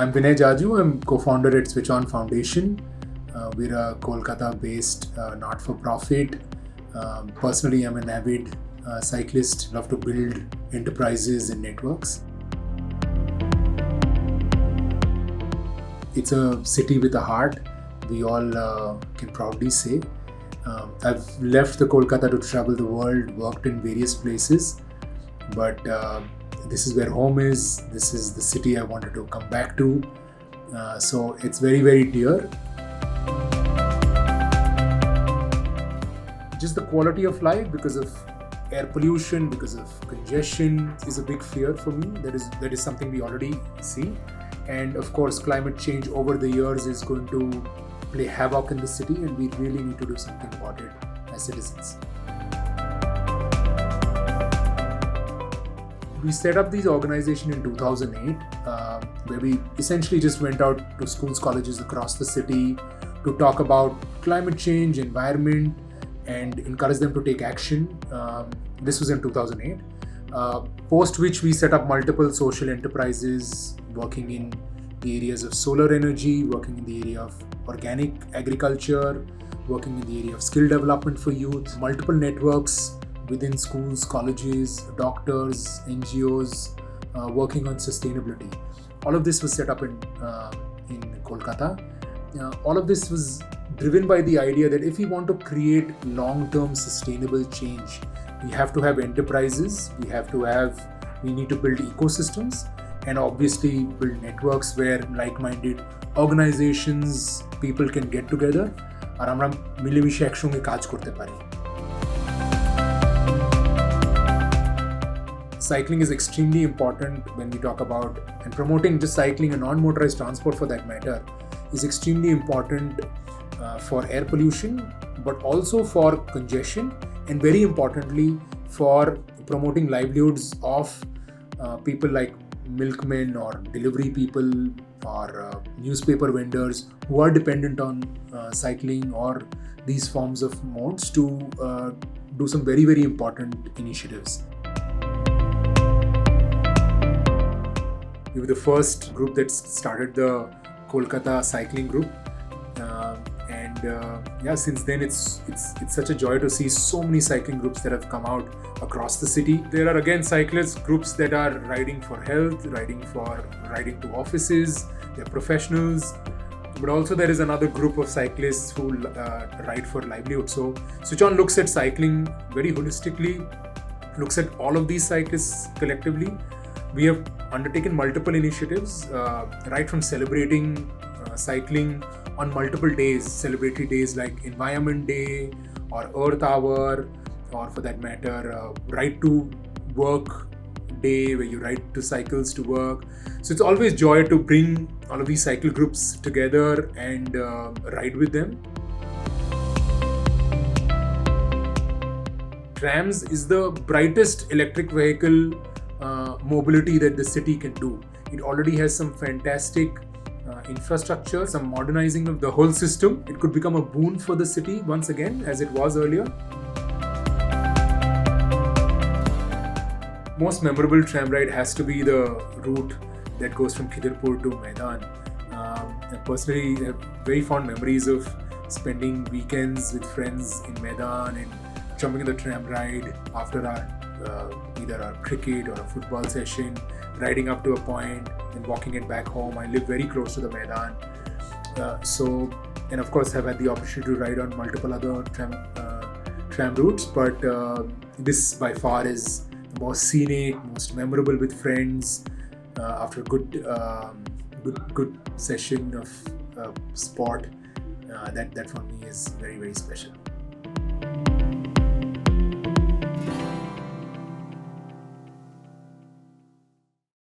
I'm Vinay Jaju. I'm co-founder at SwitchON Foundation. We're a Kolkata-based not-for-profit. Personally, I'm an avid cyclist. Love to build enterprises and networks. It's a city with a heart. We all can proudly say. I've left the Kolkata to travel the world, worked in various places, but this is where home is. This is the city I wanted to come back to. So it's very, very dear. Just the quality of life because of air pollution, because of congestion is a big fear for me. That is something we already see. And of course, climate change over the years is going to play havoc in the city, and we really need to do something about it as citizens. We set up this organization in 2008, where we essentially just went out to schools, colleges across the city to talk about climate change, environment, and encourage them to take action. This was in 2008. Post which we set up multiple social enterprises working in the areas of solar energy, working in the area of organic agriculture, working in the area of skill development for youth, multiple networks within schools, colleges, doctors, NGOs, working on sustainability. All of this was set up in Kolkata. All of this was driven by the idea that if we want to create long-term sustainable change, we have to have enterprises, we need to build ecosystems, and obviously build networks where like-minded organizations, people can get together আর আমরা মিলেমিশে একসঙ্গে কাজ করতে পারি. Cycling is extremely important when we talk about, and promoting just cycling and non-motorized transport for that matter is extremely important for air pollution, but also for congestion, and very importantly for promoting livelihoods of people like milkmen or delivery people or newspaper vendors who are dependent on cycling or these forms of modes to do some very, very important initiatives. We were the first group that started the Kolkata cycling group. Since then it's such a joy to see so many cycling groups that have come out across the city. There are again cyclist groups that are riding for health, riding to offices, they're professionals, but also there is another group of cyclists who ride for livelihood. So SwitchON looks at cycling very holistically, looks at all of these cyclists collectively. We have undertaken multiple initiatives, right from celebrating cycling on multiple days, celebratory days like Environment Day or Earth Hour, or for that matter, Ride to Work Day where you ride to cycles to work. So it's always joy to bring all of these cycle groups together and ride with them. Trams is the brightest electric vehicle mobility that the city can do. It already has some fantastic infrastructure, some modernizing of the whole system. It could become a boon for the city once again, as it was earlier. Most memorable tram ride has to be the route that goes from Khidirpur to Maidan. Personally, I have very fond memories of spending weekends with friends in Maidan and jumping in the tram ride after either our cricket or a football session, riding up to a point and walking it back home. I live very close to the Maidan. And of course have had the opportunity to ride on multiple other tram routes, but this by far is the most scenic, most memorable with friends after a good session of sport. That for me is very, very special.